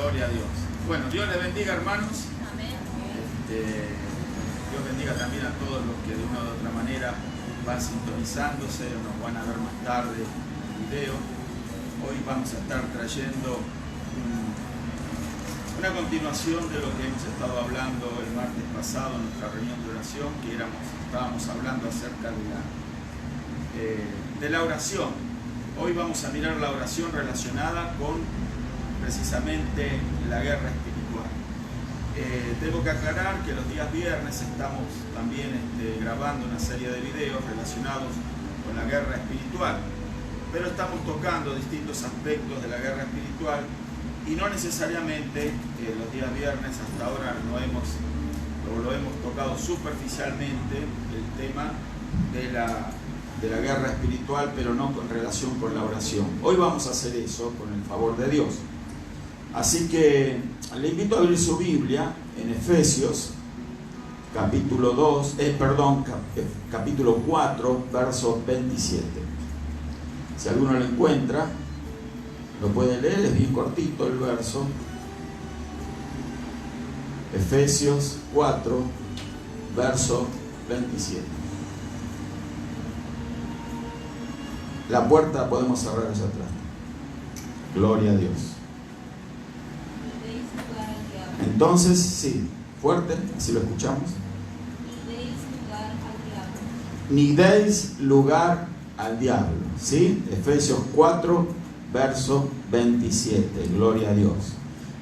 Gloria a Dios. Bueno, Dios les bendiga, hermanos. Amén. Dios bendiga también a todos los que de una u otra manera van sintonizándose o nos van a ver más tarde en video. Hoy vamos a estar trayendo una continuación de lo que hemos estado hablando el martes pasado en nuestra reunión de oración, que estábamos hablando acerca de la oración. Hoy vamos a mirar la oración relacionada con precisamente la guerra espiritual. Tengo que aclarar que los días viernes estamos también grabando una serie de videos relacionados con la guerra espiritual, pero estamos tocando distintos aspectos de la guerra espiritual y no necesariamente los días viernes hasta ahora lo hemos tocado superficialmente el tema de la guerra espiritual, pero no con relación con la oración. Hoy vamos a hacer eso con el favor de Dios. Así que le invito a abrir su Biblia en Efesios capítulo 4, verso 27. Si alguno lo encuentra, lo puede leer, es bien cortito el verso. Efesios 4, verso 27. La puerta podemos cerrar hacia atrás. Gloria a Dios. Entonces, sí, fuerte, así lo escuchamos. Ni deis lugar al diablo. ¿Sí? Efesios 4, verso 27. Gloria a Dios.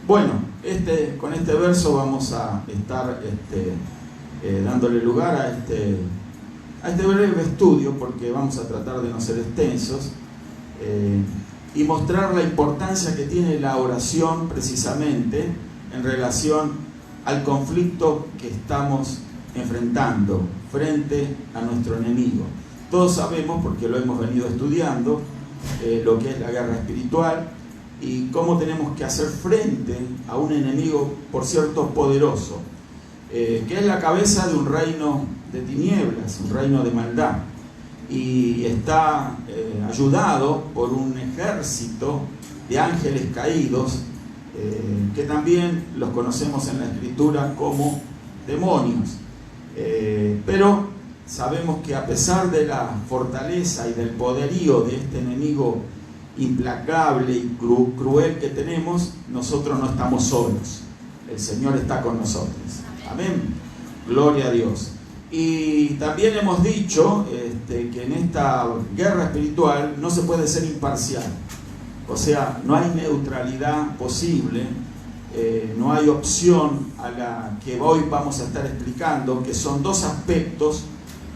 Bueno, con este verso vamos a estar dándole lugar a este breve estudio, porque vamos a tratar de no ser extensos y mostrar la importancia que tiene la oración precisamente en relación al conflicto que estamos enfrentando frente a nuestro enemigo. Todos sabemos, porque lo hemos venido estudiando, lo que es la guerra espiritual y cómo tenemos que hacer frente a un enemigo, por cierto, poderoso, que es la cabeza de un reino de tinieblas, un reino de maldad, y está ayudado por un ejército de ángeles caídos, que también los conocemos en la Escritura como demonios. Pero sabemos que a pesar de la fortaleza y del poderío de este enemigo implacable y cruel que tenemos, nosotros no estamos solos. El Señor está con nosotros. Amén. Gloria a Dios. Y también hemos dicho que en esta guerra espiritual no se puede ser imparcial. O sea, no hay neutralidad posible, no hay opción a la que hoy vamos a estar explicando, que son dos aspectos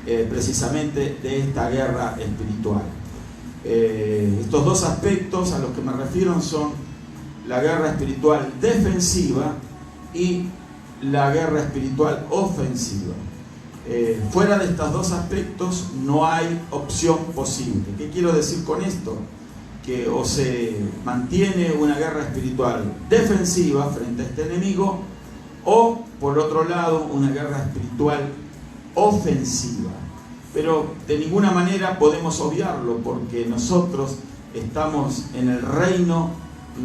precisamente de esta guerra espiritual. Estos dos aspectos a los que me refiero son la guerra espiritual defensiva y la guerra espiritual ofensiva. Fuera de estos dos aspectos no hay opción posible. ¿Qué quiero decir con esto? Que o se mantiene una guerra espiritual defensiva frente a este enemigo, o por otro lado una guerra espiritual ofensiva. Pero de ninguna manera podemos obviarlo, porque nosotros estamos en el reino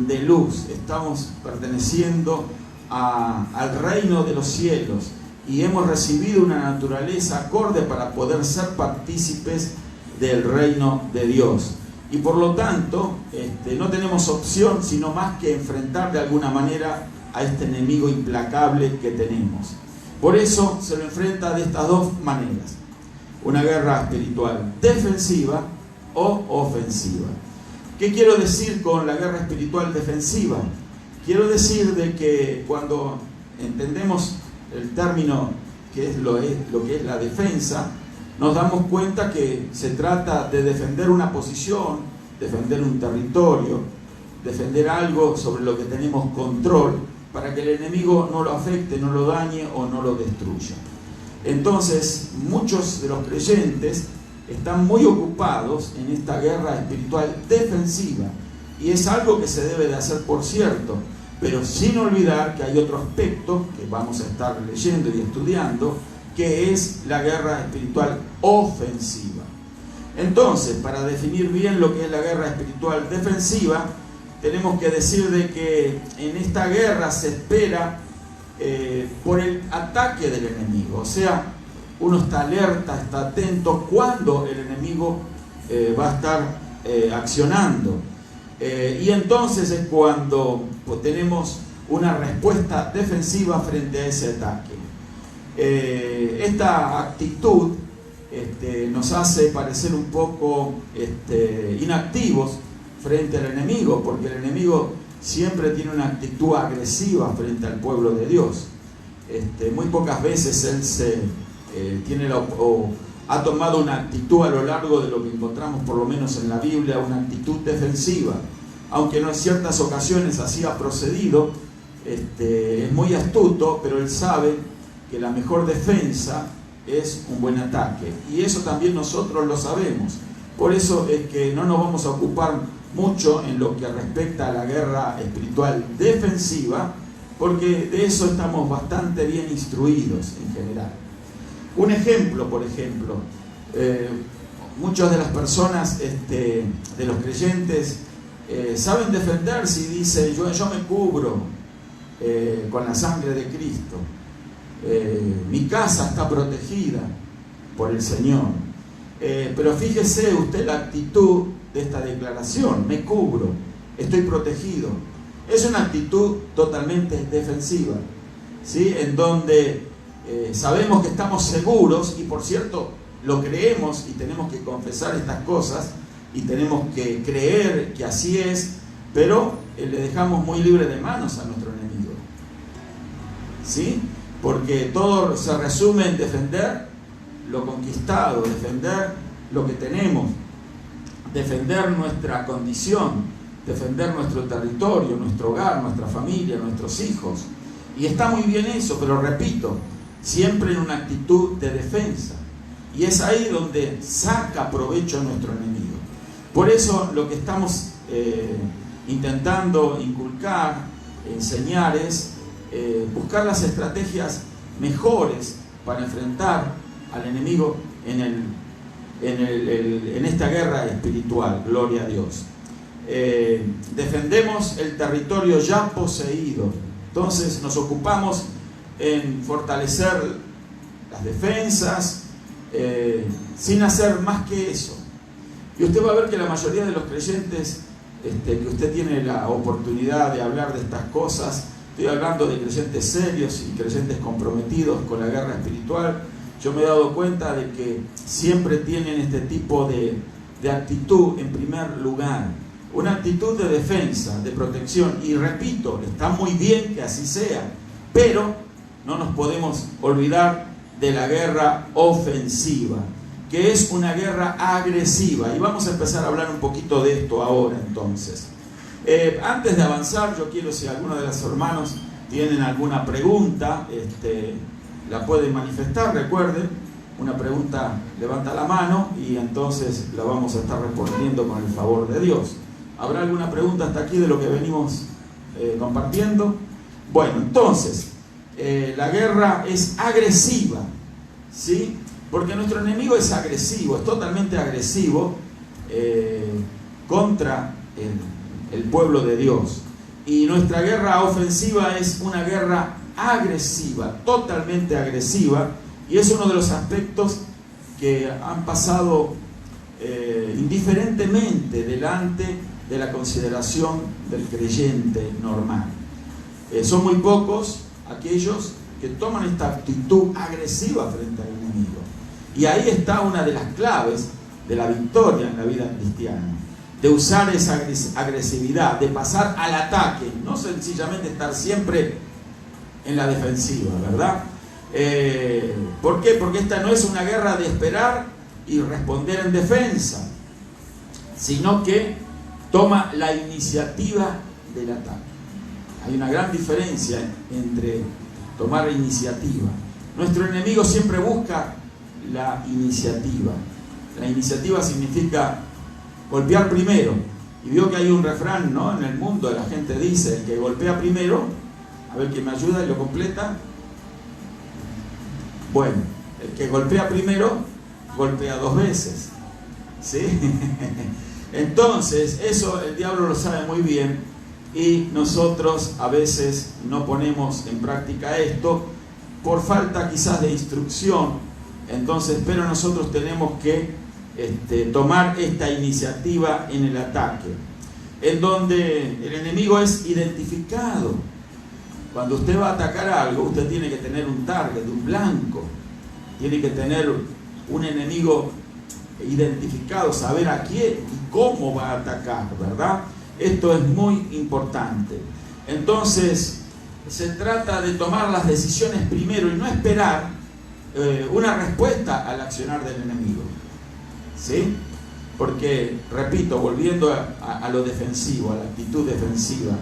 de luz, estamos perteneciendo al reino de los cielos y hemos recibido una naturaleza acorde para poder ser partícipes del reino de Dios. Y por lo tanto, no tenemos opción sino más que enfrentar de alguna manera a este enemigo implacable que tenemos. Por eso se lo enfrenta de estas dos maneras: una guerra espiritual defensiva o ofensiva. ¿Qué quiero decir con la guerra espiritual defensiva? Quiero decir de que cuando entendemos el término que es lo que es la defensa, nos damos cuenta que se trata de defender una posición, defender un territorio, defender algo sobre lo que tenemos control, para que el enemigo no lo afecte, no lo dañe o no lo destruya. Entonces, muchos de los creyentes están muy ocupados en esta guerra espiritual defensiva, y es algo que se debe de hacer, por cierto, pero sin olvidar que hay otro aspecto que vamos a estar leyendo y estudiando, que es la guerra espiritual ofensiva. Entonces, para definir bien lo que es la guerra espiritual defensiva, tenemos que decir de que en esta guerra se espera por el ataque del enemigo. O sea, uno está alerta, está atento cuando el enemigo va a estar accionando. Y entonces es cuando pues, tenemos una respuesta defensiva frente a ese ataque. Esta actitud nos hace parecer un poco inactivos frente al enemigo, porque el enemigo siempre tiene una actitud agresiva frente al pueblo de Dios. Muy pocas veces él ha tomado una actitud a lo largo de lo que encontramos, por lo menos en la Biblia, una actitud defensiva. Aunque no en ciertas ocasiones así ha procedido, es muy astuto, pero él sabe que la mejor defensa es un buen ataque. Y eso también nosotros lo sabemos. Por eso es que no nos vamos a ocupar mucho en lo que respecta a la guerra espiritual defensiva, porque de eso estamos bastante bien instruidos en general. Un ejemplo, por ejemplo, muchas de las personas, de los creyentes, saben defenderse y dicen, yo me cubro con la sangre de Cristo, mi casa está protegida por el Señor. Pero fíjese usted la actitud de esta declaración, me cubro, estoy protegido. Es una actitud totalmente defensiva, ¿sí? En donde sabemos que estamos seguros, y por cierto lo creemos y tenemos que confesar estas cosas y tenemos que creer que así es, pero le dejamos muy libre de manos a nuestro enemigo, ¿sí? Porque todo se resume en defender lo conquistado, defender lo que tenemos, defender nuestra condición, defender nuestro territorio, nuestro hogar, nuestra familia, nuestros hijos. Y está muy bien eso, pero repito, siempre en una actitud de defensa. Y es ahí donde saca provecho nuestro enemigo. Por eso lo que estamos intentando inculcar, enseñar, es buscar las estrategias mejores para enfrentar al enemigo en esta guerra espiritual. Gloria a Dios. Defendemos el territorio ya poseído. Entonces nos ocupamos en fortalecer las defensas, sin hacer más que eso. Y usted va a ver que la mayoría de los creyentes, que usted tiene la oportunidad de hablar de estas cosas, estoy hablando de creyentes serios y creyentes comprometidos con la guerra espiritual, yo me he dado cuenta de que siempre tienen este tipo de actitud en primer lugar. Una actitud de defensa, de protección. Y repito, está muy bien que así sea, pero no nos podemos olvidar de la guerra ofensiva, que es una guerra agresiva. Y vamos a empezar a hablar un poquito de esto ahora entonces. Antes de avanzar, yo quiero, si alguno de los hermanos tienen alguna pregunta, la pueden manifestar. Recuerden, una pregunta levanta la mano y entonces la vamos a estar respondiendo con el favor de Dios. ¿Habrá alguna pregunta hasta aquí de lo que venimos compartiendo? Bueno, entonces, la guerra es agresiva, ¿sí? Porque nuestro enemigo es agresivo, es totalmente agresivo contra el pueblo de Dios. Y nuestra guerra ofensiva es una guerra agresiva, totalmente agresiva, y es uno de los aspectos que han pasado indiferentemente delante de la consideración del creyente normal. Son muy pocos aquellos que toman esta actitud agresiva frente al enemigo. Y ahí está una de las claves de la victoria en la vida cristiana, de usar esa agresividad, de pasar al ataque, no sencillamente estar siempre en la defensiva, ¿verdad? ¿Por qué? Porque esta no es una guerra de esperar y responder en defensa, sino que toma la iniciativa del ataque. Hay una gran diferencia entre tomar iniciativa. Nuestro enemigo siempre busca la iniciativa. La iniciativa significa golpear primero. Y veo que hay un refrán, ¿no? En el mundo la gente dice, el que golpea primero, a ver quién me ayuda y lo completa. Bueno, el que golpea primero, golpea dos veces, ¿sí? Entonces, eso el diablo lo sabe muy bien, y nosotros a veces no ponemos en práctica esto por falta quizás de instrucción. Entonces, pero nosotros tenemos que tomar esta iniciativa en el ataque, en donde el enemigo es identificado. Cuando usted va a atacar algo, usted tiene que tener un target, un blanco, tiene que tener un enemigo identificado, saber a quién y cómo va a atacar, ¿verdad? Esto es muy importante. Entonces, se trata de tomar las decisiones primero y no esperar una respuesta al accionar del enemigo, ¿sí? Porque, repito, volviendo a lo defensivo, a la actitud defensiva,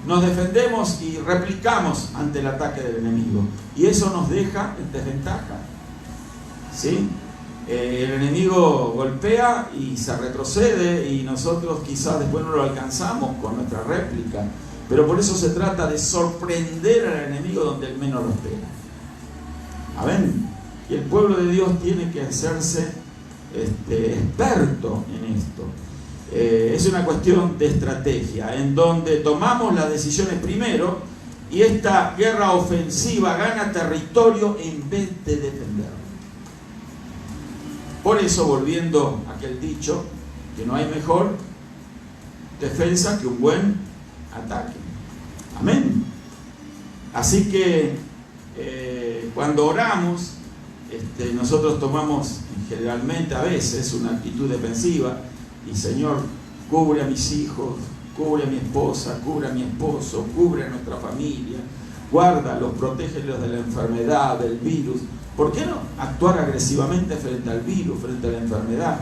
nos defendemos y replicamos ante el ataque del enemigo, y eso nos deja en desventaja, ¿sí? El enemigo golpea y se retrocede, y nosotros quizás después no lo alcanzamos con nuestra réplica, pero por eso se trata de sorprender al enemigo donde él menos lo espera. Amén. Y el pueblo de Dios tiene que hacerse experto en esto. Es una cuestión de estrategia, en donde tomamos las decisiones primero, y esta guerra ofensiva gana territorio en vez de defenderlo. Por eso, volviendo a aquel dicho, que no hay mejor defensa que un buen ataque. Amén. Así que cuando oramos, nosotros tomamos generalmente, a veces, una actitud defensiva, y Señor, cubre a mis hijos, cubre a mi esposa, cubre a mi esposo, cubre a nuestra familia, guárdalos, protégelos de la enfermedad, del virus. ¿Por qué no actuar agresivamente frente al virus, frente a la enfermedad?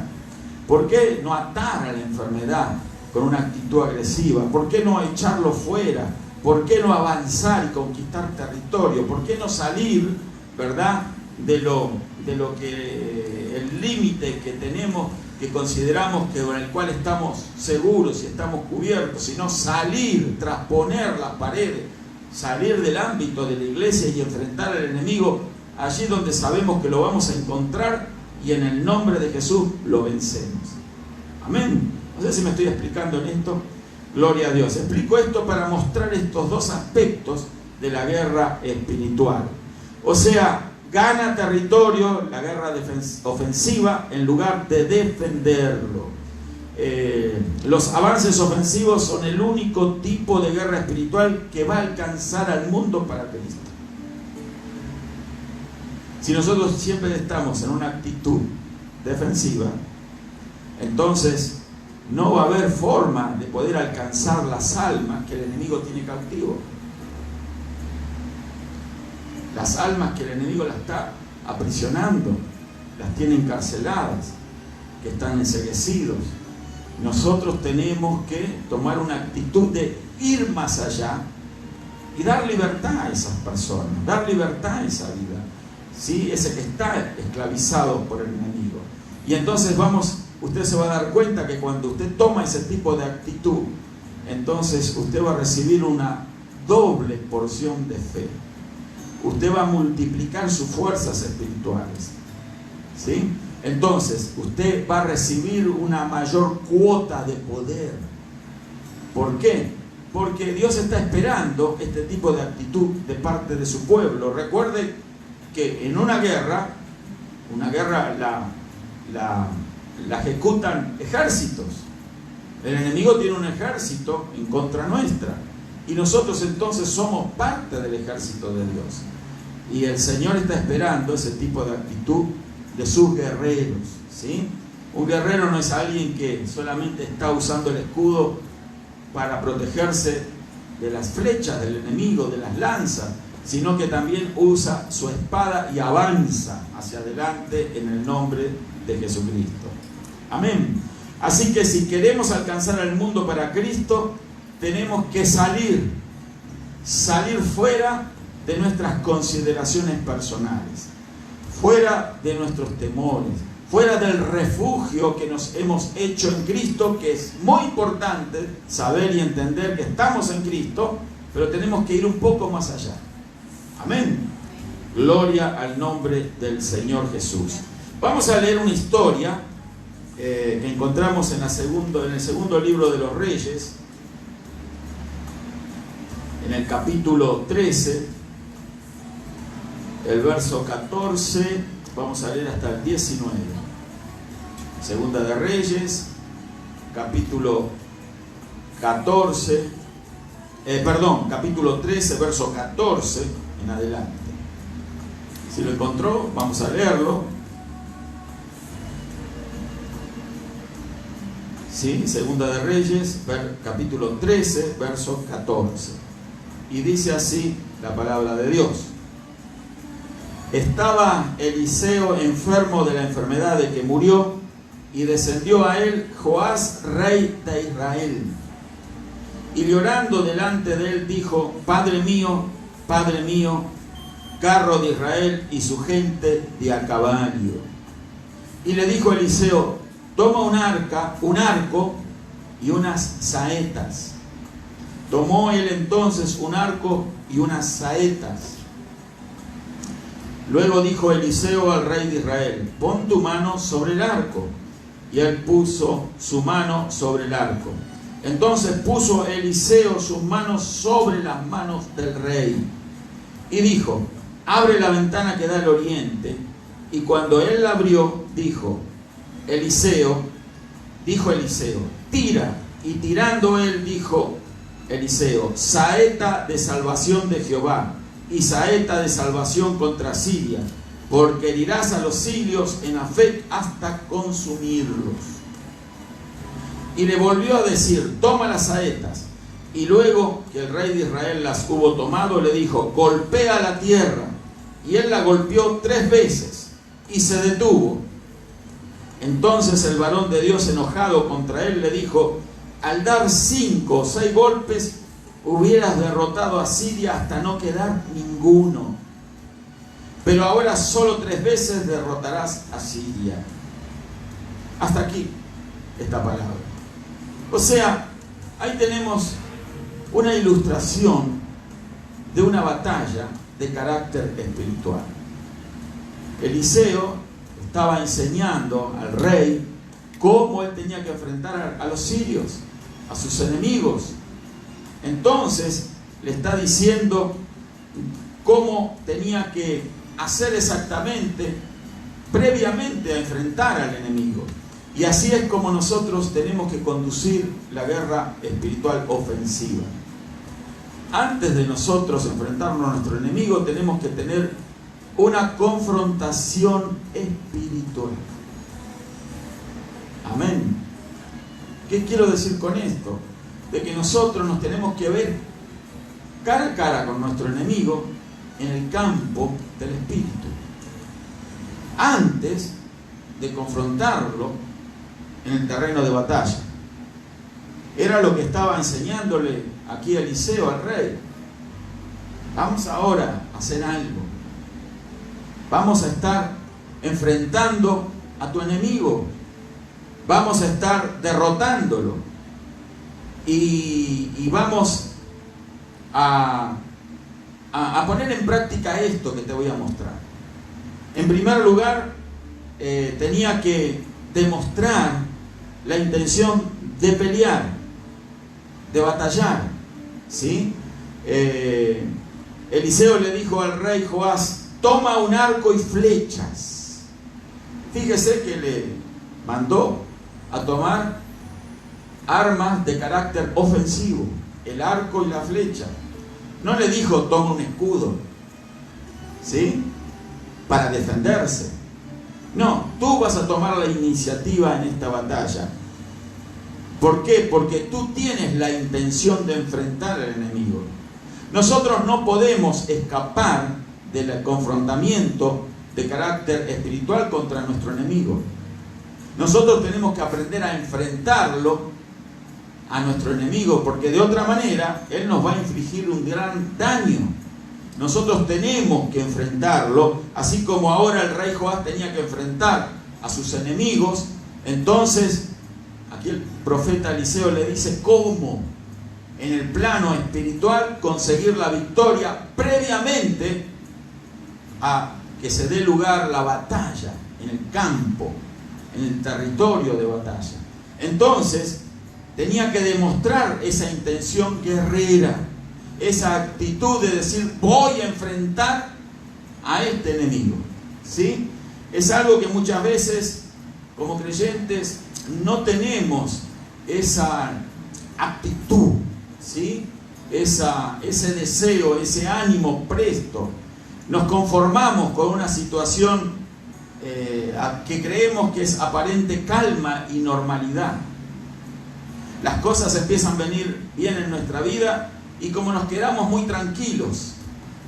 ¿Por qué no atar a la enfermedad con una actitud agresiva? ¿Por qué no echarlo fuera? ¿Por qué no avanzar y conquistar territorio? ¿Por qué no salir, verdad, de lo que el límite que tenemos, que consideramos que con el cual estamos seguros y estamos cubiertos, sino salir, trasponer las paredes, salir del ámbito de la iglesia y enfrentar al enemigo allí donde sabemos que lo vamos a encontrar, y en el nombre de Jesús lo vencemos? Amén. No sé si me estoy explicando en esto. Gloria a Dios. Explico esto para mostrar estos dos aspectos de la guerra espiritual. O sea, gana territorio la guerra ofensiva en lugar de defenderlo. Los avances ofensivos son el único tipo de guerra espiritual que va a alcanzar al mundo para Cristo. Si nosotros siempre estamos en una actitud defensiva, entonces no va a haber forma de poder alcanzar las almas que el enemigo tiene cautivo. Las almas que el enemigo las está aprisionando, las tiene encarceladas, que están enceguecidos. Nosotros tenemos que tomar una actitud de ir más allá y dar libertad a esas personas, dar libertad a esa vida, ¿sí? Ese que está esclavizado por el enemigo. Y entonces usted se va a dar cuenta que cuando usted toma ese tipo de actitud, entonces usted va a recibir una doble porción de fe. Usted va a multiplicar sus fuerzas espirituales, ¿sí? Entonces usted va a recibir una mayor cuota de poder. ¿Por qué? Porque Dios está esperando este tipo de actitud de parte de su pueblo. Recuerde que en una guerra la ejecutan ejércitos. El enemigo tiene un ejército en contra nuestra, y nosotros entonces somos parte del ejército de Dios, y el Señor está esperando ese tipo de actitud de sus guerreros, ¿sí? Un guerrero no es alguien que solamente está usando el escudo para protegerse de las flechas del enemigo, de las lanzas, sino que también usa su espada y avanza hacia adelante en el nombre de Jesucristo. Amén. Así que si queremos alcanzar al mundo para Cristo, tenemos que salir fuera de nuestras consideraciones personales, fuera de nuestros temores, fuera del refugio que nos hemos hecho en Cristo, que es muy importante saber y entender que estamos en Cristo, pero tenemos que ir un poco más allá. Amén. Gloria al nombre del Señor Jesús. Vamos a leer una historia que encontramos en el segundo libro de los Reyes, en el capítulo 13, el verso 14, vamos a leer hasta el 19. Segunda de Reyes, capítulo 13, verso 14 en adelante. Si lo encontró, vamos a leerlo. ¿Sí? Segunda de Reyes, capítulo 13, verso 14. Y dice así la palabra de Dios. Estaba Eliseo enfermo de la enfermedad de que murió, y descendió a él Joás, rey de Israel. Y llorando delante de él dijo: Padre mío, carro de Israel y su gente de a caballo. Y le dijo Eliseo: toma un arco y unas saetas. Tomó él entonces un arco y unas saetas. Luego dijo Eliseo al rey de Israel: pon tu mano sobre el arco. Y él puso su mano sobre el arco. Entonces puso Eliseo sus manos sobre las manos del rey. Y dijo: abre la ventana que da al oriente. Y cuando él la abrió, dijo Eliseo, tira. Y tirando él, dijo Eliseo: saeta de salvación de Jehová, y saeta de salvación contra Siria, porque herirás a los sirios en Afec hasta consumirlos. Y le volvió a decir: toma las saetas. Y luego que el rey de Israel las hubo tomado, le dijo: golpea la tierra. Y él la golpeó 3 veces, y se detuvo. Entonces el varón de Dios, enojado contra él, le dijo: al dar 5 o 6 golpes, hubieras derrotado a Siria hasta no quedar ninguno. Pero ahora solo 3 veces derrotarás a Siria. Hasta aquí esta palabra. O sea, ahí tenemos una ilustración de una batalla de carácter espiritual. Eliseo estaba enseñando al rey cómo él tenía que enfrentar a los sirios, a sus enemigos. Entonces le está diciendo cómo tenía que hacer exactamente previamente a enfrentar al enemigo. Y así es como nosotros tenemos que conducir la guerra espiritual ofensiva. Antes de nosotros enfrentarnos a nuestro enemigo, tenemos que tener una confrontación espiritual. Amén. ¿Qué quiero decir con esto? De que nosotros nos tenemos que ver cara a cara con nuestro enemigo en el campo del espíritu, antes de confrontarlo en el terreno de batalla. Era lo que estaba enseñándole aquí Eliseo al rey. Vamos ahora a hacer algo. Vamos a estar enfrentando a tu enemigo. Vamos a estar derrotándolo. Y vamos a poner en práctica esto que te voy a mostrar. En primer lugar, tenía que demostrar la intención de pelear, de batallar, ¿sí? Eliseo le dijo al rey Joás: toma un arco y flechas. Fíjese que le mandó a tomar armas de carácter ofensivo, el arco y la flecha. No le dijo: toma un escudo, ¿sí?, para defenderse. No, tú vas a tomar la iniciativa en esta batalla. ¿Por qué? Porque tú tienes la intención de enfrentar al enemigo. Nosotros no podemos escapar del confrontamiento de carácter espiritual contra nuestro enemigo. Nosotros tenemos que aprender a enfrentarlo, a nuestro enemigo, porque de otra manera él nos va a infligir un gran daño. Nosotros tenemos que enfrentarlo, así como ahora el rey Joás tenía que enfrentar a sus enemigos. Entonces aquí el profeta Eliseo le dice cómo en el plano espiritual conseguir la victoria previamente a que se dé lugar la batalla en el campo, en el territorio de batalla. Entonces tenía que demostrar esa intención guerrera, esa actitud de decir, voy a enfrentar a este enemigo, ¿sí? Es algo que muchas veces, como creyentes, no tenemos esa actitud, ¿sí? Ese deseo, ese ánimo presto. Nos conformamos con una situación que creemos que es aparente calma y normalidad. Las cosas empiezan a venir bien en nuestra vida y como nos quedamos muy tranquilos.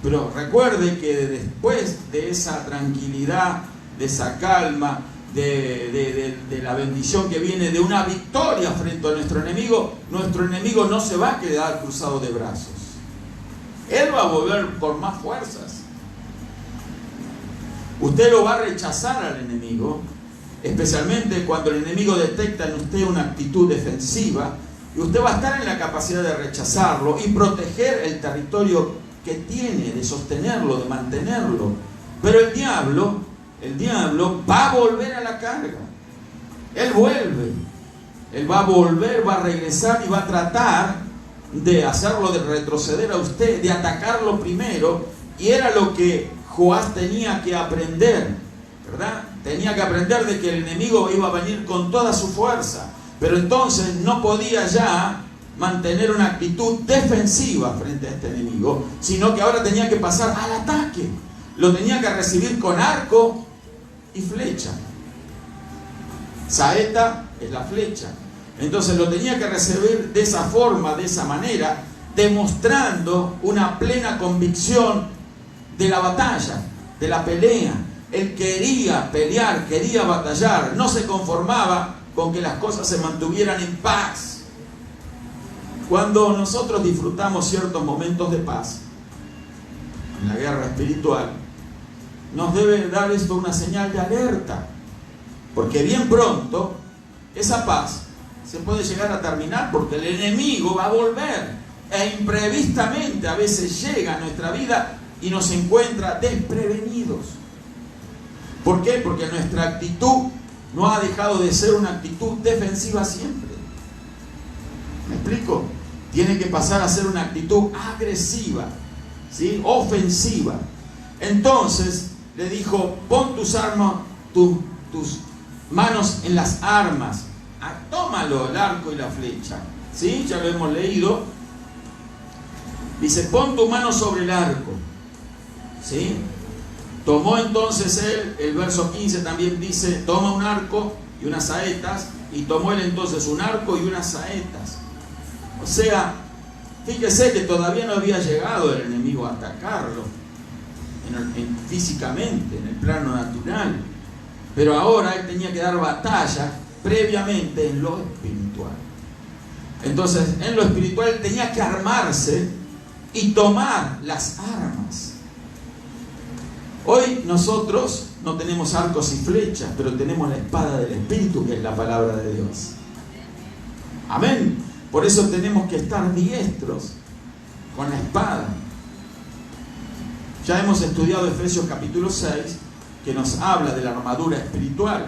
Pero recuerde que después de esa tranquilidad, de esa calma, de la bendición que viene de una victoria frente a nuestro enemigo no se va a quedar cruzado de brazos. Él va a volver por más fuerzas. Usted lo va a rechazar al enemigo, especialmente cuando el enemigo detecta en usted una actitud defensiva, y usted va a estar en la capacidad de rechazarlo y proteger el territorio que tiene, de sostenerlo, de mantenerlo. Pero el diablo va a volver a la carga. Él vuelve. Él va a volver, va a regresar y va a tratar de hacerlo, de retroceder a usted, de atacarlo primero. Y era lo que Joás tenía que aprender, ¿verdad? Tenía que aprender de que el enemigo iba a venir con toda su fuerza. Pero entonces no podía ya mantener una actitud defensiva frente a este enemigo, sino que ahora tenía que pasar al ataque. Lo tenía que recibir con arco y flecha. Saeta es la flecha. Entonces lo tenía que recibir de esa forma, de esa manera, demostrando una plena convicción de la batalla, de la pelea. Él quería pelear, quería batallar, no se conformaba con que las cosas se mantuvieran en paz. Cuando nosotros disfrutamos ciertos momentos de paz en la guerra espiritual, nos debe dar esto una señal de alerta, porque bien pronto esa paz se puede llegar a terminar, porque el enemigo va a volver e imprevistamente a veces llega a nuestra vida y nos encuentra desprevenidos. ¿Por qué? Porque nuestra actitud no ha dejado de ser una actitud defensiva siempre. ¿Me explico? Tiene que pasar a ser una actitud agresiva, ¿sí? Ofensiva. Entonces le dijo, pon tus manos en las armas. Tómalo, el arco y la flecha. ¿Sí? Ya lo hemos leído. Dice, pon tu mano sobre el arco. ¿Sí? Tomó entonces él, el verso 15 también dice, toma un arco y unas saetas, y tomó él entonces un arco y unas saetas. O sea, fíjese que todavía no había llegado el enemigo a atacarlo físicamente, en el plano natural, pero ahora él tenía que dar batalla previamente en lo espiritual. Entonces, en lo espiritual él tenía que armarse y tomar las armas. Hoy nosotros no tenemos arcos y flechas, pero tenemos la espada del Espíritu, que es la palabra de Dios. Amén. Por eso tenemos que estar diestros con la espada. Ya hemos estudiado Efesios capítulo 6, que nos habla de la armadura espiritual.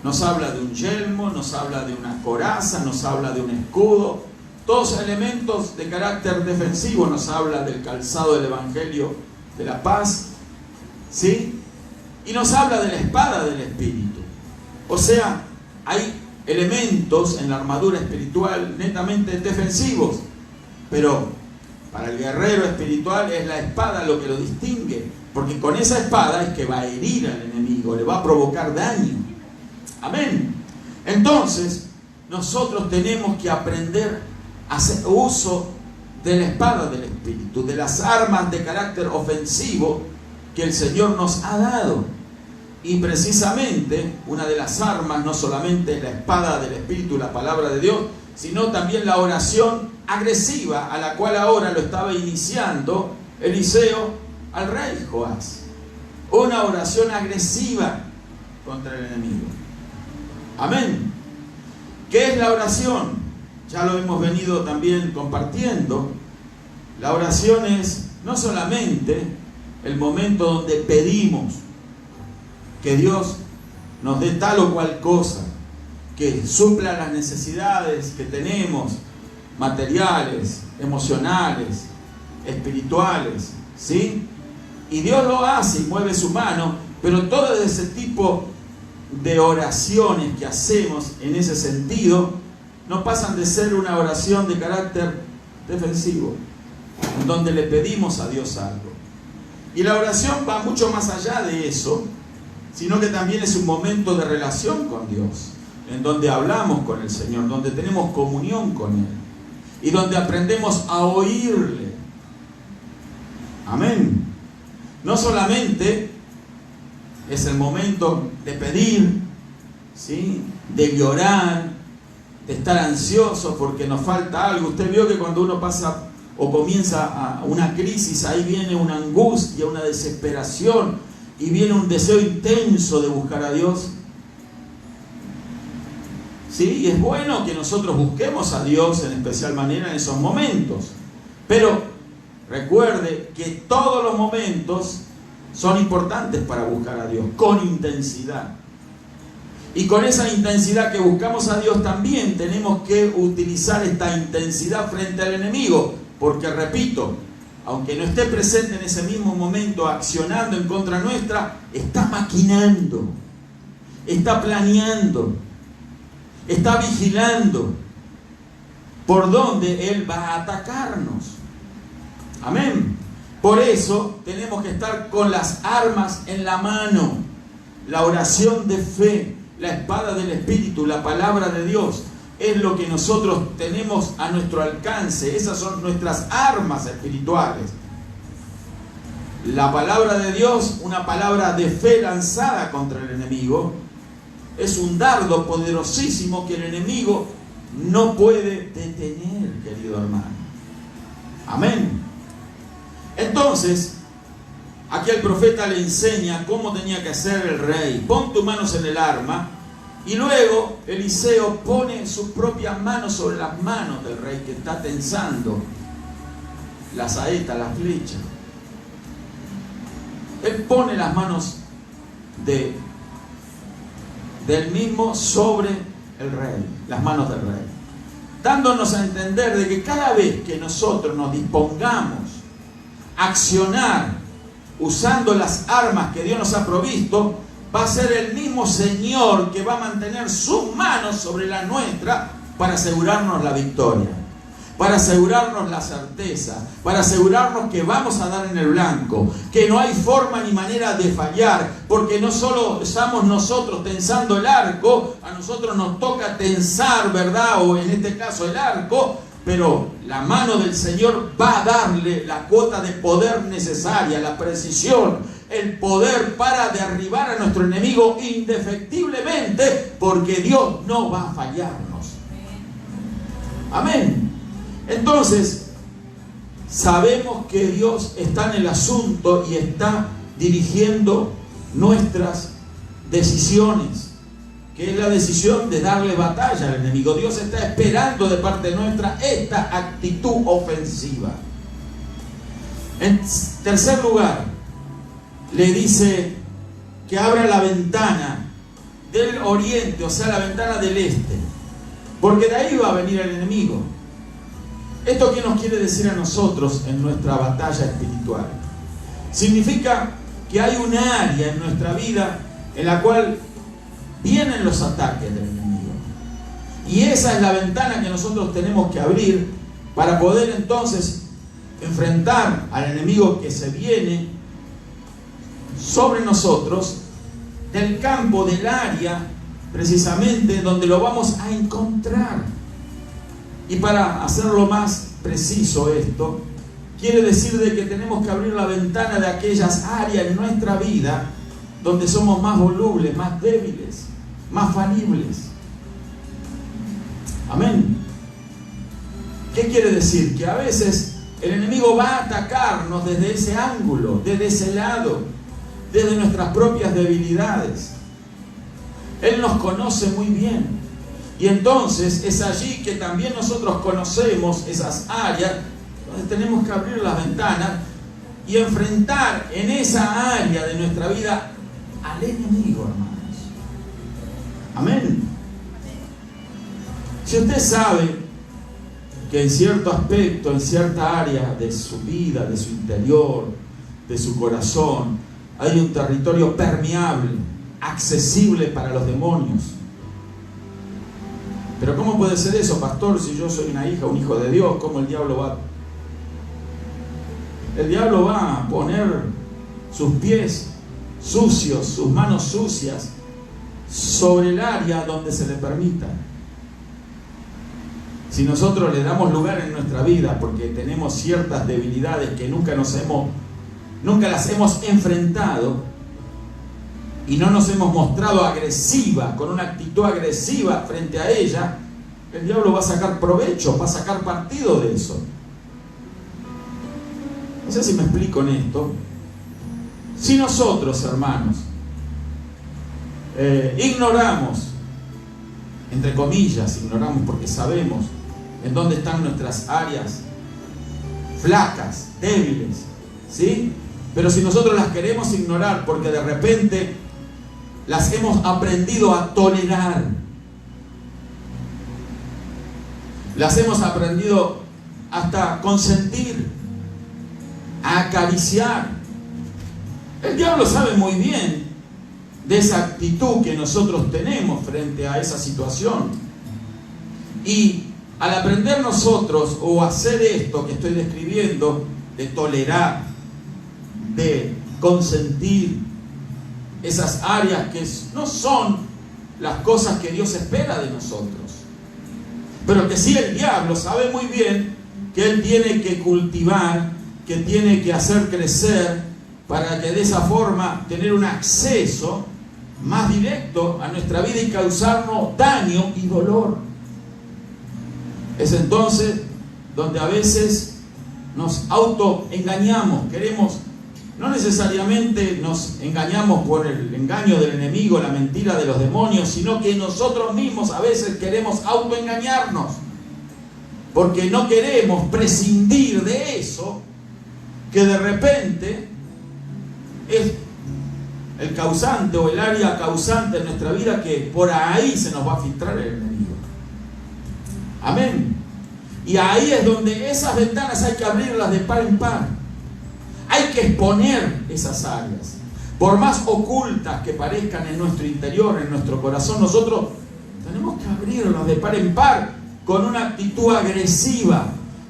Nos habla de un yelmo, nos habla de una coraza, nos habla de un escudo. Todos elementos de carácter defensivo. Nos habla del calzado del Evangelio de la paz, ¿sí? Y nos habla de la espada del Espíritu. O sea, hay elementos en la armadura espiritual netamente defensivos, pero para el guerrero espiritual es la espada lo que lo distingue, porque con esa espada es que va a herir al enemigo, le va a provocar daño. Amén. Entonces, nosotros tenemos que aprender a hacer uso de la espada del Espíritu, de las armas de carácter ofensivo que el Señor nos ha dado. Y precisamente una de las armas no solamente es la espada del Espíritu, la palabra de Dios, sino también la oración agresiva, a la cual ahora lo estaba iniciando Eliseo al rey Joás. Una oración agresiva contra el enemigo. Amén. ¿Qué es la oración? Ya lo hemos venido también compartiendo. La oración es no solamente el momento donde pedimos que Dios nos dé tal o cual cosa, que supla las necesidades que tenemos, materiales, emocionales, espirituales, ¿sí? Y Dios lo hace y mueve su mano, pero todo ese tipo de oraciones que hacemos en ese sentido no pasan de ser una oración de carácter defensivo, en donde le pedimos a Dios algo. Y la oración va mucho más allá de eso, sino que también es un momento de relación con Dios, en donde hablamos con el Señor, donde tenemos comunión con Él y donde aprendemos a oírle. Amén. No solamente es el momento de pedir, ¿sí?, de llorar, de estar ansioso porque nos falta algo. Usted vio que cuando uno pasa o comienza a una crisis, ahí viene una angustia, una desesperación y viene un deseo intenso de buscar a Dios. ¿Sí? Y es bueno que nosotros busquemos a Dios en especial manera en esos momentos. Pero recuerde que todos los momentos son importantes para buscar a Dios, con intensidad. Y con esa intensidad que buscamos a Dios también tenemos que utilizar esta intensidad frente al enemigo. Porque repito, aunque no esté presente en ese mismo momento accionando en contra nuestra, está maquinando, está planeando, está vigilando por dónde Él va a atacarnos. Amén. Por eso tenemos que estar con las armas en la mano. La oración de fe, la espada del Espíritu, la palabra de Dios, es lo que nosotros tenemos a nuestro alcance. Esas son nuestras armas espirituales. La palabra de Dios, una palabra de fe lanzada contra el enemigo, es un dardo poderosísimo que el enemigo no puede detener, querido hermano. Amén. Entonces, aquí el profeta le enseña cómo tenía que hacer el rey. Pon tus manos en el arma. Y luego Eliseo pone sus propias manos sobre las manos del rey que está tensando la saeta, la flecha. Él pone las manos del mismo sobre el rey, las manos del rey, dándonos a entender de que cada vez que nosotros nos dispongamos a accionar usando las armas que Dios nos ha provisto, va a ser el mismo Señor que va a mantener sus manos sobre la nuestra para asegurarnos la victoria, para asegurarnos la certeza, para asegurarnos que vamos a dar en el blanco, que no hay forma ni manera de fallar, porque no solo estamos nosotros tensando el arco, a nosotros nos toca tensar, ¿verdad?, o en este caso el arco, pero la mano del Señor va a darle la cuota de poder necesaria, la precisión, el poder para derribar a nuestro enemigo indefectiblemente, porque Dios no va a fallarnos. Amén. Entonces, sabemos que Dios está en el asunto y está dirigiendo nuestras decisiones, que es la decisión de darle batalla al enemigo. Dios está esperando de parte nuestra esta actitud ofensiva. En tercer lugar, le dice que abra la ventana del oriente, o sea, la ventana del este, porque de ahí va a venir el enemigo. ¿Esto qué nos quiere decir a nosotros en nuestra batalla espiritual? Significa que hay un área en nuestra vida en la cual vienen los ataques del enemigo. Y esa es la ventana que nosotros tenemos que abrir para poder entonces enfrentar al enemigo que se viene sobre nosotros, del campo, del área, precisamente donde lo vamos a encontrar. Y para hacerlo más preciso esto, quiere decir de que tenemos que abrir la ventana de aquellas áreas en nuestra vida donde somos más volubles, más débiles, más falibles. Amén. ¿Qué quiere decir? Que a veces el enemigo va a atacarnos desde ese ángulo, desde ese lado, desde nuestras propias debilidades. Él nos conoce muy bien. Y entonces es allí que también nosotros conocemos esas áreas donde tenemos que abrir las ventanas y enfrentar en esa área de nuestra vida al enemigo, hermanos. Amén. Si usted sabe, que en cierto aspecto, en cierta área de su vida, de su interior, de su corazón, hay un territorio permeable, accesible para los demonios. Pero ¿cómo puede ser eso, pastor? Si yo soy una hija, un hijo de Dios, ¿cómo el diablo va? El diablo va a poner sus pies sucios, sus manos sucias, sobre el área donde se le permita. Si nosotros le damos lugar en nuestra vida porque tenemos ciertas debilidades que nunca las hemos enfrentado y no nos hemos mostrado agresiva, con una actitud agresiva frente a ella, el diablo va a sacar provecho, va a sacar partido de eso. No sé si me explico en esto. Si nosotros, hermanos, ignoramos, entre comillas, ignoramos porque sabemos en dónde están nuestras áreas flacas, débiles, ¿sí? Pero si nosotros las queremos ignorar porque de repente las hemos aprendido a tolerar, las hemos aprendido hasta consentir, a acariciar, el diablo sabe muy bien de esa actitud que nosotros tenemos frente a esa situación. Y al aprender nosotros o hacer esto que estoy describiendo, de tolerar, de consentir esas áreas que no son las cosas que Dios espera de nosotros, pero que sí el diablo sabe muy bien que él tiene que cultivar, que tiene que hacer crecer, para que de esa forma tener un acceso más directo a nuestra vida y causarnos daño y dolor. Es entonces donde a veces nos autoengañamos, no necesariamente nos engañamos por el engaño del enemigo, la mentira de los demonios, sino que nosotros mismos a veces queremos autoengañarnos, porque no queremos prescindir de eso que de repente es el causante o el área causante de nuestra vida, que por ahí se nos va a filtrar el enemigo. Amén. Y ahí es donde esas ventanas hay que abrirlas de par en par. Hay que exponer esas áreas. Por más ocultas que parezcan en nuestro interior, en nuestro corazón, nosotros tenemos que abrirlas de par en par con una actitud agresiva,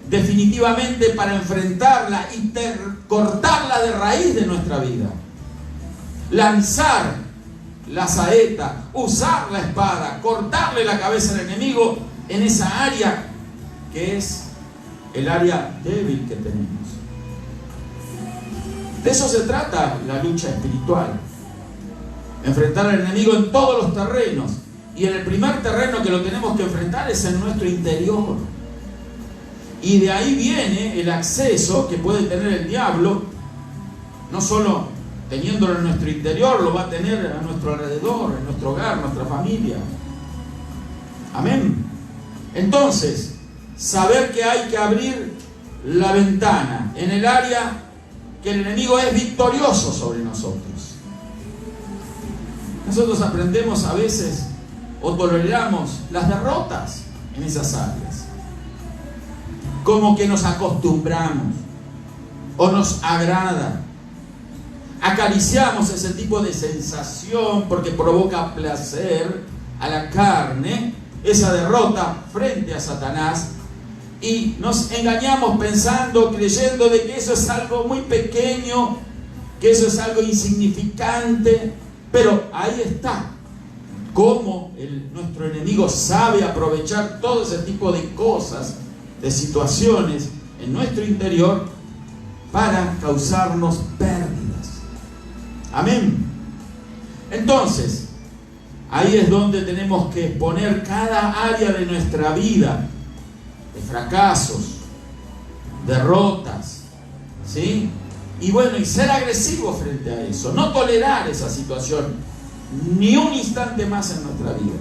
definitivamente, para enfrentarla y cortarla de raíz de nuestra vida. Lanzar la saeta, usar la espada, cortarle la cabeza al enemigo en esa área que es el área débil que tenemos. De eso se trata la lucha espiritual. Enfrentar al enemigo en todos los terrenos. Y en el primer terreno que lo tenemos que enfrentar es en nuestro interior. Y de ahí viene el acceso que puede tener el diablo, no solo teniéndolo en nuestro interior, lo va a tener a nuestro alrededor, en nuestro hogar, nuestra familia. Amén. Entonces, saber que hay que abrir la ventana en el área que el enemigo es victorioso sobre nosotros. Nosotros aprendemos a veces o toleramos las derrotas en esas áreas, como que nos acostumbramos o nos agrada, acariciamos ese tipo de sensación porque provoca placer a la carne, esa derrota frente a Satanás, y nos engañamos pensando, creyendo de que eso es algo muy pequeño, que eso es algo insignificante. Pero ahí está cómo nuestro enemigo sabe aprovechar todo ese tipo de cosas, de situaciones en nuestro interior para causarnos pérdidas. Amén. Entonces, ahí es donde tenemos que exponer cada área de nuestra vida, de fracasos, derrotas, ¿sí? Y bueno, y ser agresivo frente a eso, no tolerar esa situación ni un instante más en nuestra vida.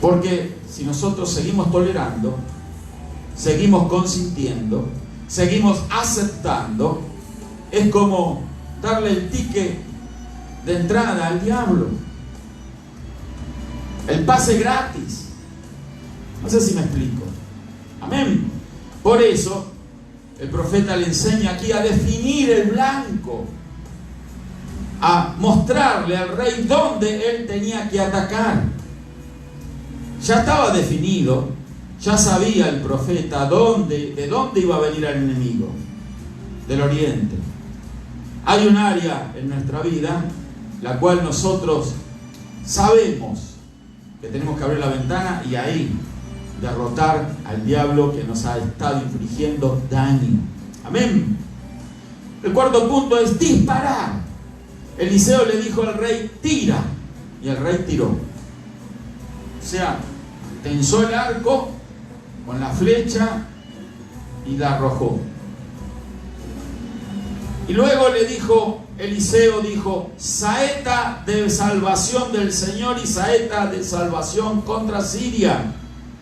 Porque si nosotros seguimos tolerando, seguimos consintiendo, seguimos aceptando, es como darle el ticket de entrada al diablo, el pase gratis. No sé si me explico. Amén. Por eso el profeta le enseña aquí a definir el blanco, a mostrarle al rey dónde él tenía que atacar. Ya estaba definido, ya sabía el profeta de dónde iba a venir el enemigo, del oriente. Hay un área en nuestra vida la cual nosotros sabemos que tenemos que abrir la ventana y ahí derrotar al diablo que nos ha estado infligiendo daño. Amén. El cuarto punto es disparar. Eliseo le dijo al rey, tira, y el rey tiró. O sea, tensó el arco con la flecha y la arrojó. Y luego le dijo, Eliseo dijo, saeta de salvación del Señor y saeta de salvación contra Siria,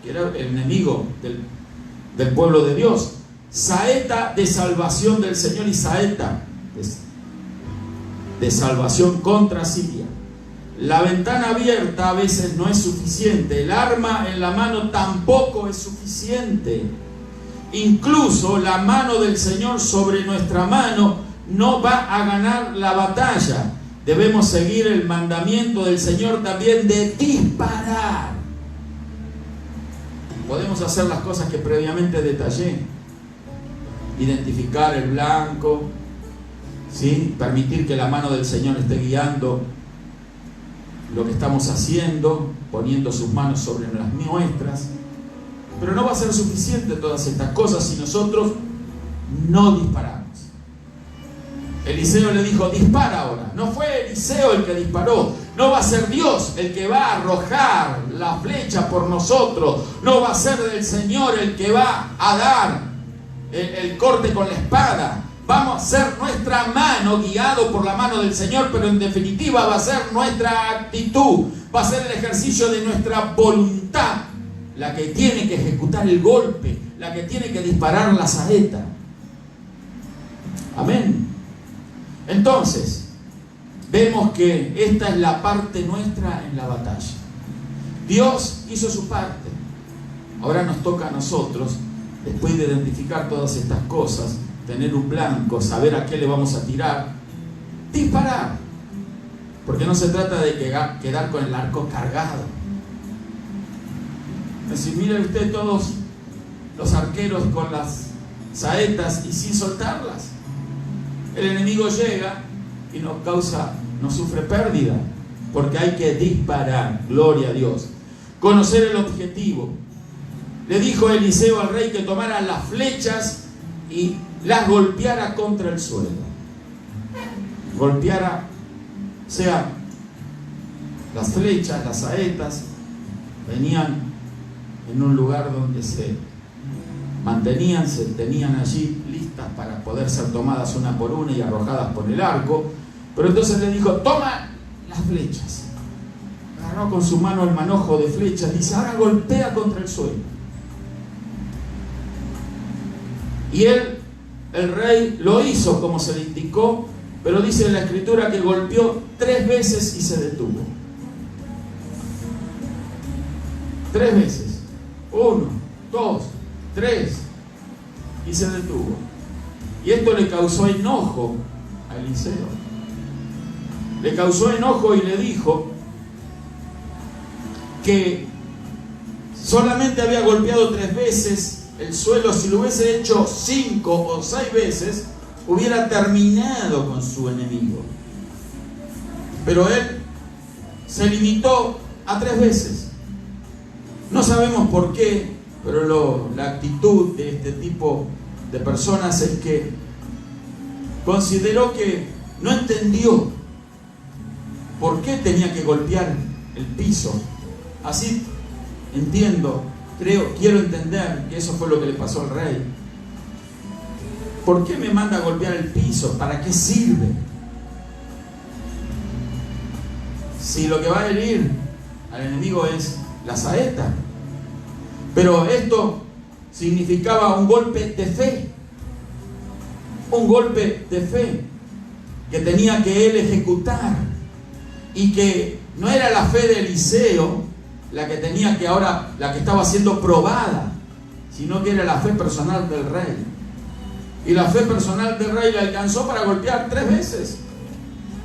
que era el enemigo del pueblo de Dios. Saeta de salvación del Señor y saeta de salvación contra Siria. La ventana abierta a veces no es suficiente, el arma en la mano tampoco es suficiente. Incluso la mano del Señor sobre nuestra mano no va a ganar la batalla. Debemos seguir el mandamiento del Señor también de disparar. Podemos hacer las cosas que previamente detallé: identificar el blanco, ¿sí? Permitir que la mano del Señor esté guiando lo que estamos haciendo, poniendo sus manos sobre las nuestras. Pero no va a ser suficiente todas estas cosas si nosotros no disparamos. Eliseo le dijo, dispara ahora. No fue Eliseo el que disparó. No va a ser Dios el que va a arrojar la flecha por nosotros. No va a ser el Señor el que va a dar el corte con la espada. Vamos a ser nuestra mano, guiado por la mano del Señor, pero en definitiva va a ser nuestra actitud, va a ser el ejercicio de nuestra voluntad la que tiene que ejecutar el golpe, la que tiene que disparar la saeta. Amén. Entonces, vemos que esta es la parte nuestra en la batalla. Dios hizo su parte. Ahora nos toca a nosotros, después de identificar todas estas cosas, tener un blanco, saber a qué le vamos a tirar, disparar. Porque no se trata de quedar con el arco cargado. Es decir, miren usted todos los arqueros con las saetas y sin soltarlas. El enemigo llega y nos sufre pérdida, porque hay que disparar. Gloria a Dios. Conocer el objetivo. Le dijo Eliseo al rey que tomara las flechas y las golpeara contra el suelo. Golpeara, o sea, las flechas, las saetas venían en un lugar donde se tenían allí listas para poder ser tomadas una por una y arrojadas por el arco. Pero entonces le dijo, toma las flechas. Agarró con su mano el manojo de flechas, dice, ahora golpea contra el suelo. Y el rey lo hizo como se le indicó, pero dice en la escritura que golpeó 3 veces y se detuvo. 3 veces. 1, 2, 3. Y se detuvo. Y esto le causó enojo a Eliseo. Le causó enojo y le dijo que solamente había golpeado 3 veces el suelo. Si lo hubiese hecho 5 o 6 veces, hubiera terminado con su enemigo. Pero él se limitó a 3 veces. No sabemos por qué, pero la actitud de este tipo de personas es que consideró que no entendió por qué tenía que golpear el piso. Así entiendo, quiero entender que eso fue lo que le pasó al rey. ¿Por qué me manda a golpear el piso? ¿Para qué sirve? Si lo que va a herir al enemigo es la saeta. Pero esto significaba un golpe de fe. Un golpe de fe que tenía que él ejecutar. Y que no era la fe de Eliseo, la que tenía que ahora, la que estaba siendo probada, sino que era la fe personal del rey. Y la fe personal del rey le alcanzó para golpear 3 veces,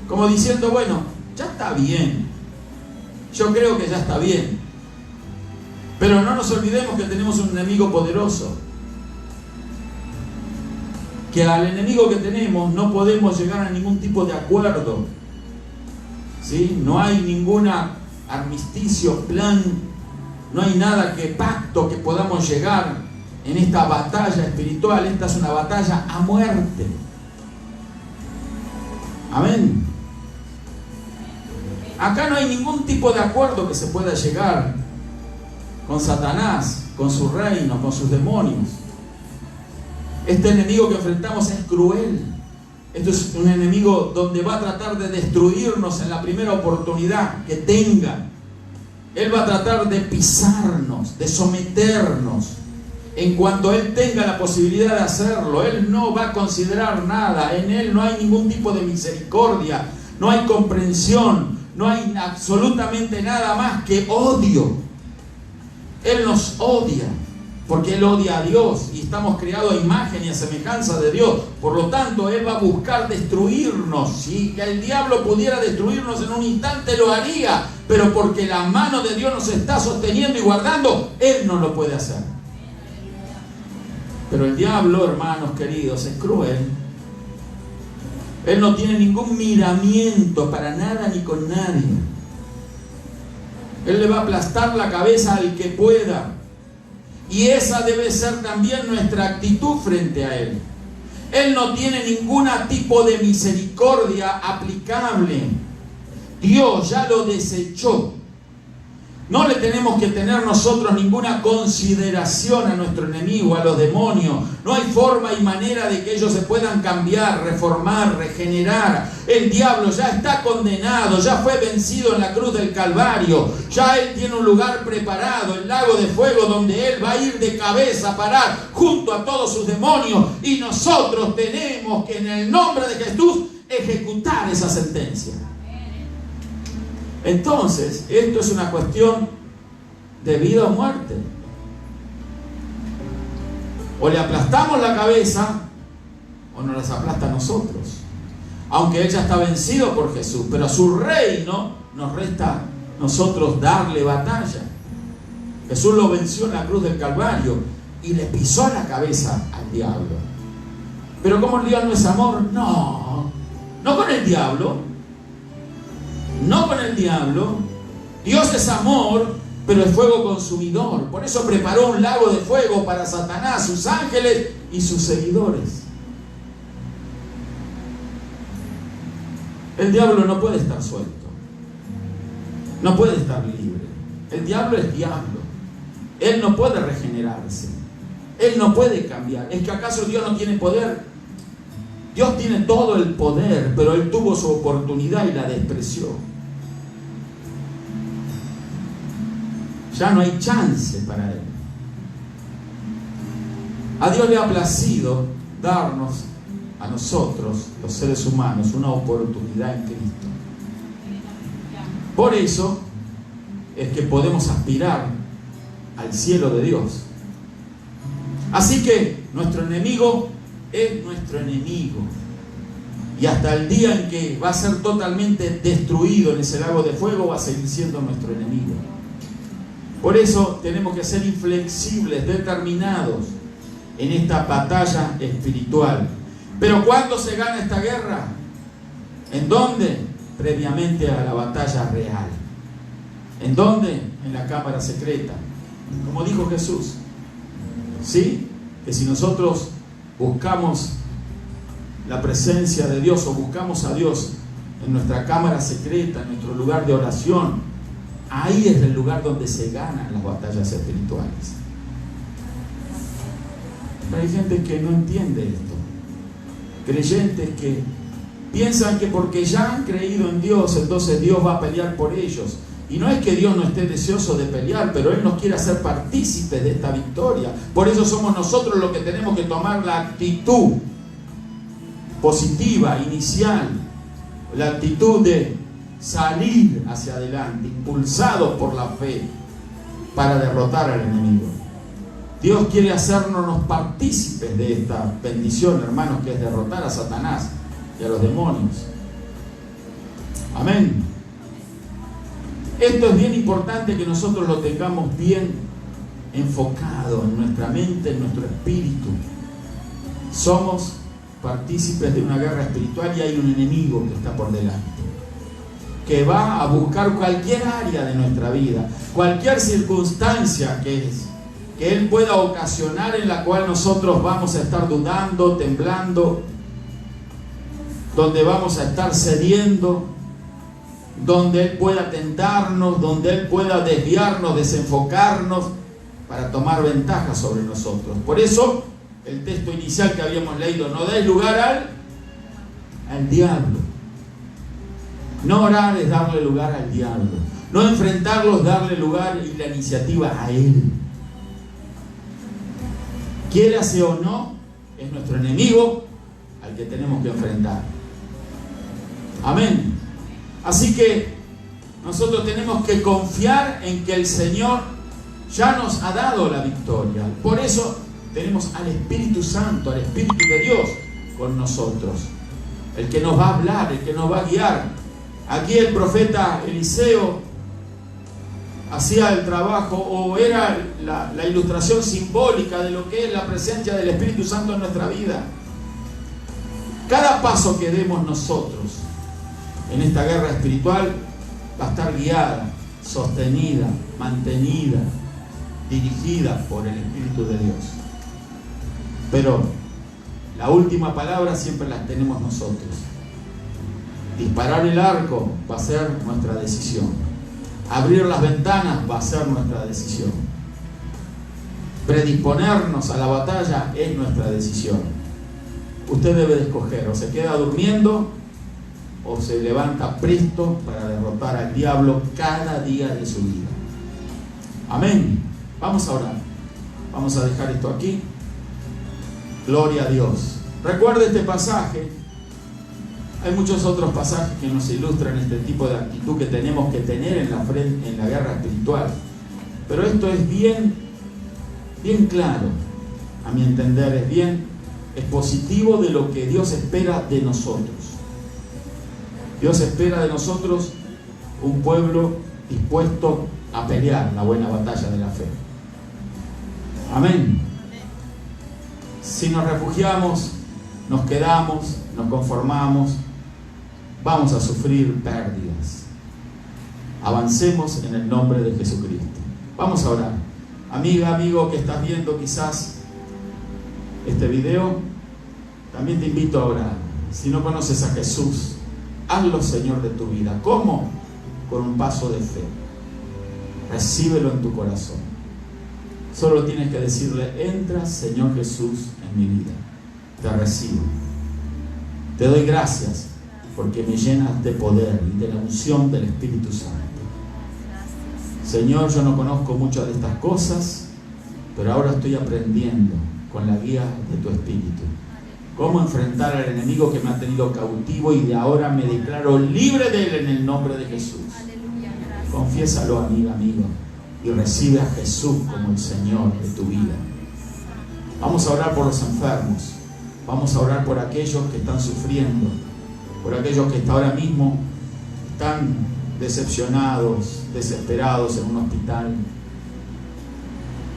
como diciendo, bueno, ya está bien, yo creo que ya está bien, pero no nos olvidemos que tenemos un enemigo poderoso, que al enemigo que tenemos no podemos llegar a ningún tipo de acuerdo, ¿sí? No hay ningún armisticio, plan, no hay nada que pacto que podamos llegar en esta batalla espiritual. Esta es una batalla a muerte. Amén. Acá no hay ningún tipo de acuerdo que se pueda llegar con Satanás, con su reino, con sus demonios. Este enemigo que enfrentamos es cruel. Esto es un enemigo donde va a tratar de destruirnos en la primera oportunidad que tenga. Él va a tratar de pisarnos, de someternos. En cuanto él tenga la posibilidad de hacerlo, él no va a considerar nada. En él no hay ningún tipo de misericordia, no hay comprensión, no hay absolutamente nada más que odio. Él nos odia, porque él odia a Dios y estamos creados a imagen y a semejanza de Dios. Por lo tanto, él va a buscar destruirnos. Si el diablo pudiera destruirnos en un instante, lo haría, pero porque la mano de Dios nos está sosteniendo y guardando, él no lo puede hacer. Pero el diablo, hermanos queridos, es cruel. Él no tiene ningún miramiento para nada ni con nadie. Él le va a aplastar la cabeza al que pueda. Y esa debe ser también nuestra actitud frente a él. Él no tiene ningún tipo de misericordia aplicable. Dios ya lo desechó. No le tenemos que tener nosotros ninguna consideración a nuestro enemigo, a los demonios. No hay forma y manera de que ellos se puedan cambiar, reformar, regenerar. El diablo ya está condenado, ya fue vencido en la cruz del Calvario. Ya él tiene un lugar preparado, el lago de fuego, donde él va a ir de cabeza a parar junto a todos sus demonios. Y nosotros tenemos que, en el nombre de Jesús, ejecutar esa sentencia. Entonces, esto es una cuestión de vida o muerte. O le aplastamos la cabeza, o nos las aplasta a nosotros. Aunque él ya está vencido por Jesús, pero a su reino nos resta nosotros darle batalla. Jesús lo venció en la cruz del Calvario y le pisó la cabeza al diablo. Pero ¿cómo Dios no es amor? No con el diablo. No con el diablo. Dios es amor, pero es fuego consumidor. Por eso preparó un lago de fuego para Satanás, sus ángeles y sus seguidores. El diablo no puede estar suelto. No puede estar libre. El diablo es diablo. Él no puede regenerarse. Él no puede cambiar. ¿Es que acaso Dios no tiene poder? Dios tiene todo el poder, pero él tuvo su oportunidad y la despreció. Ya no hay chance para él. A Dios le ha placido darnos a nosotros, los seres humanos, una oportunidad en Cristo. Por eso es que podemos aspirar al cielo de Dios. Así que nuestro enemigo es nuestro enemigo. Y hasta el día en que va a ser totalmente destruido en ese lago de fuego, va a seguir siendo nuestro enemigo. Por eso tenemos que ser inflexibles, determinados en esta batalla espiritual. Pero ¿cuándo se gana esta guerra? ¿En dónde? Previamente a la batalla real. ¿En dónde? En la cámara secreta. Como dijo Jesús. ¿Sí? Que si nosotros buscamos la presencia de Dios o buscamos a Dios en nuestra cámara secreta, en nuestro lugar de oración, ahí es el lugar donde se ganan las batallas espirituales. Pero hay gente que no entiende esto. Creyentes que piensan que porque ya han creído en Dios, entonces Dios va a pelear por ellos. Y no es que Dios no esté deseoso de pelear, pero Él nos quiere hacer partícipes de esta victoria. Por eso somos nosotros los que tenemos que tomar la actitud positiva, inicial, la actitud de salir hacia adelante, impulsados por la fe, para derrotar al enemigo. Dios quiere hacernos partícipes de esta bendición, hermanos, que es derrotar a Satanás y a los demonios. Amén. Esto es bien importante que nosotros lo tengamos bien enfocado en nuestra mente, en nuestro espíritu. Somos partícipes de una guerra espiritual y hay un enemigo que está por delante, que va a buscar cualquier área de nuestra vida, cualquier circunstancia que Él pueda ocasionar en la cual nosotros vamos a estar dudando, temblando, donde vamos a estar cediendo, donde Él pueda tentarnos, donde Él pueda desviarnos, desenfocarnos para tomar ventaja sobre nosotros. Por eso, el texto inicial que habíamos leído, no deis lugar al diablo. No orar es darle lugar al diablo. No enfrentarlo es darle lugar y la iniciativa a él. Quiérase o no, es nuestro enemigo al que tenemos que enfrentar. Amén. Así que nosotros tenemos que confiar en que el Señor ya nos ha dado la victoria. Por eso tenemos al Espíritu Santo, al Espíritu de Dios con nosotros, el que nos va a hablar, el que nos va a guiar. Aquí el profeta Eliseo hacía el trabajo, o era la ilustración simbólica de lo que es la presencia del Espíritu Santo en nuestra vida. Cada paso que demos nosotros en esta guerra espiritual va a estar guiada, sostenida, mantenida, dirigida por el Espíritu de Dios. Pero la última palabra siempre la tenemos nosotros. Disparar el arco va a ser nuestra decisión. Abrir las ventanas va a ser nuestra decisión. Predisponernos a la batalla es nuestra decisión. Usted debe de escoger, o se queda durmiendo o se levanta presto para derrotar al diablo cada día de su vida. Amén. Vamos a orar. Vamos a dejar esto aquí. Gloria a Dios. Recuerde este pasaje. Hay muchos otros pasajes que nos ilustran este tipo de actitud que tenemos que tener en la guerra espiritual. Pero esto es bien claro, a mi entender, es positivo de lo que Dios espera de nosotros. Dios espera de nosotros un pueblo dispuesto a pelear la buena batalla de la fe. Amén. Si nos refugiamos, nos quedamos, nos conformamos, vamos a sufrir pérdidas. Avancemos en el nombre de Jesucristo. Vamos a orar. Amiga, amigo que estás viendo quizás este video, también te invito a orar. Si no conoces a Jesús, hazlo Señor de tu vida. ¿Cómo? Con un paso de fe. Recíbelo en tu corazón. Solo tienes que decirle: entra Señor Jesús en mi vida. Te recibo. Te doy gracias porque me llenas de poder y de la unción del Espíritu Santo. Señor, yo no conozco muchas de estas cosas, pero ahora estoy aprendiendo con la guía de tu Espíritu cómo enfrentar al enemigo que me ha tenido cautivo, y de ahora me declaro libre de él en el nombre de Jesús. Confiésalo, amiga, amigo, y recibe a Jesús como el Señor de tu vida. Vamos a orar por los enfermos. Vamos a orar por aquellos que están sufriendo, por aquellos que hasta ahora mismo están decepcionados, desesperados en un hospital,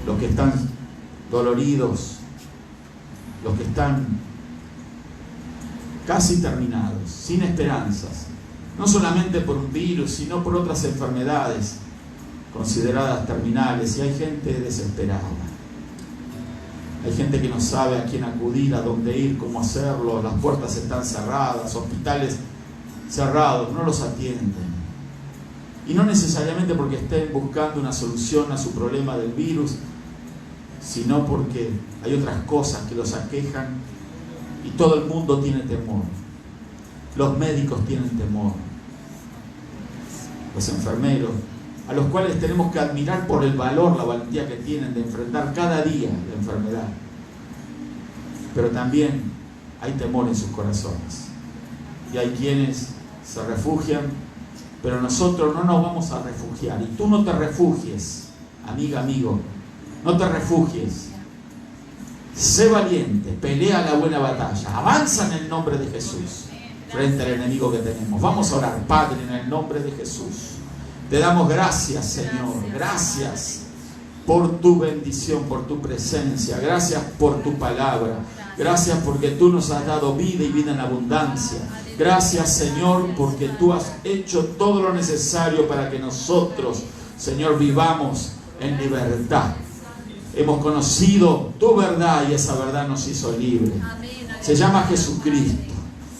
los que están doloridos, los que están casi terminados, sin esperanzas, no solamente por un virus, sino por otras enfermedades consideradas terminales. Y hay gente desesperada, hay gente que no sabe a quién acudir, a dónde ir, cómo hacerlo. Las puertas están cerradas, hospitales cerrados, no los atienden. Y no necesariamente porque estén buscando una solución a su problema del virus, sino porque hay otras cosas que los aquejan, y todo el mundo tiene temor. Los médicos tienen temor, los enfermeros, a los cuales tenemos que admirar por el valor, la valentía que tienen de enfrentar cada día la enfermedad. Pero también hay temor en sus corazones, y hay quienes se refugian, pero nosotros no nos vamos a refugiar. Y tú no te refugies amiga, amigo, no te refugies. Sé valiente, pelea la buena batalla, avanza en el nombre de Jesús frente al enemigo que tenemos. Vamos a orar. Padre, en el nombre de Jesús, te damos gracias, Señor. Gracias por tu bendición, por tu presencia. Gracias por tu palabra. Gracias porque tú nos has dado vida y vida en abundancia. Gracias, Señor, porque tú has hecho todo lo necesario para que nosotros, Señor, vivamos en libertad. Hemos conocido tu verdad y esa verdad nos hizo libres. Se llama Jesucristo.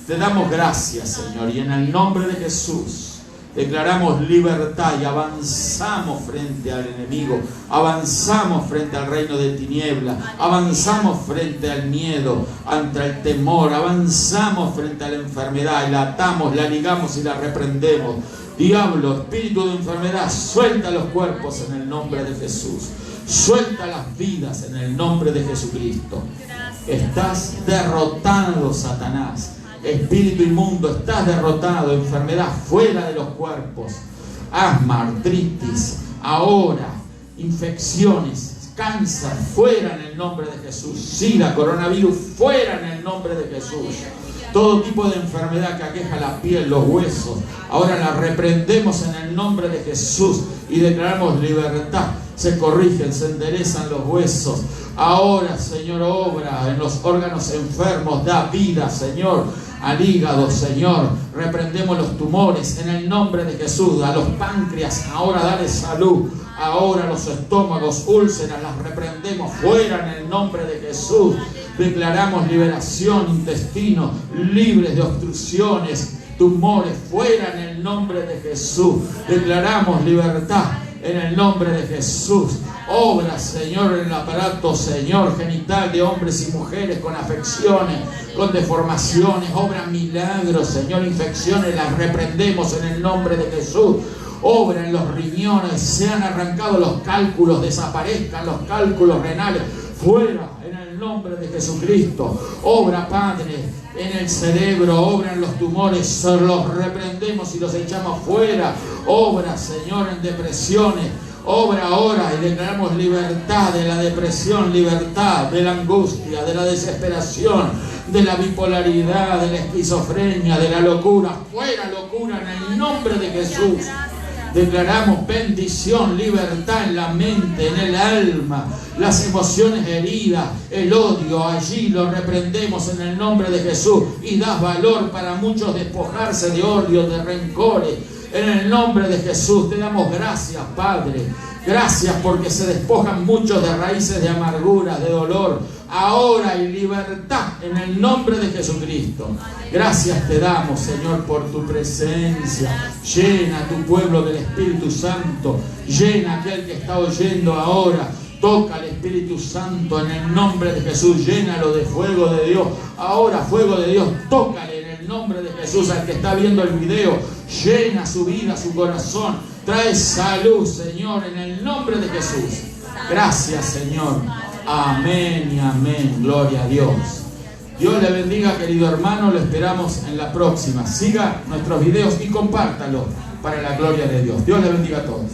Te damos gracias, Señor, y en el nombre de Jesús declaramos libertad y avanzamos frente al enemigo, avanzamos frente al reino de tinieblas, avanzamos frente al miedo, ante el temor, avanzamos frente a la enfermedad y la atamos, la ligamos y la reprendemos. Diablo, espíritu de enfermedad, suelta los cuerpos en el nombre de Jesús. Suelta las vidas en el nombre de Jesucristo. Estás derrotado, Satanás. Espíritu inmundo, estás derrotado. Enfermedad fuera de los cuerpos. Asma, artritis, ahora, infecciones, cáncer, fuera en el nombre de Jesús. SIDA, coronavirus, fuera en el nombre de Jesús. Todo tipo de enfermedad que aqueja la piel, los huesos, ahora la reprendemos en el nombre de Jesús y declaramos libertad. Se corrigen, se enderezan los huesos. Ahora, Señor, obra en los órganos enfermos, da vida, Señor, al hígado, Señor. Reprendemos los tumores en el nombre de Jesús. A los páncreas, ahora dale salud. Ahora los estómagos, úlceras, las reprendemos fuera en el nombre de Jesús. Declaramos liberación, intestinos libres de obstrucciones, tumores, fuera en el nombre de Jesús. Declaramos libertad en el nombre de Jesús. Obra, Señor, en el aparato, Señor, genital de hombres y mujeres con afecciones, con deformaciones. Obra milagros, Señor, infecciones, las reprendemos en el nombre de Jesús. Obra en los riñones, sean arrancados los cálculos, desaparezcan los cálculos renales, fuera en el nombre de Jesucristo. Obra, Padre, en el cerebro, obra en los tumores, los reprendemos y los echamos fuera. Obra, Señor, en depresiones, obra ahora y declaramos libertad de la depresión, libertad de la angustia, de la desesperación, de la bipolaridad, de la esquizofrenia, de la locura. Fuera locura en el nombre de Jesús. Declaramos bendición, libertad en la mente, en el alma, las emociones heridas, el odio, allí lo reprendemos en el nombre de Jesús y das valor para muchos despojarse de odio, de rencores. En el nombre de Jesús te damos gracias, Padre. Gracias porque se despojan muchos de raíces de amargura, de dolor. Ahora hay libertad en el nombre de Jesucristo. Gracias te damos, Señor, por tu presencia. Llena a tu pueblo del Espíritu Santo. Llena a aquel que está oyendo ahora. Toca al Espíritu Santo en el nombre de Jesús. Llénalo de fuego de Dios. Ahora, fuego de Dios, tócale en el nombre de Jesús al que está viendo el video. Llena su vida, su corazón. Trae salud, Señor, en el nombre de Jesús. Gracias, Señor. Amén y amén. Gloria a Dios. Dios le bendiga, querido hermano. Lo esperamos en la próxima. Siga nuestros videos y compártalo para la gloria de Dios. Dios le bendiga a todos.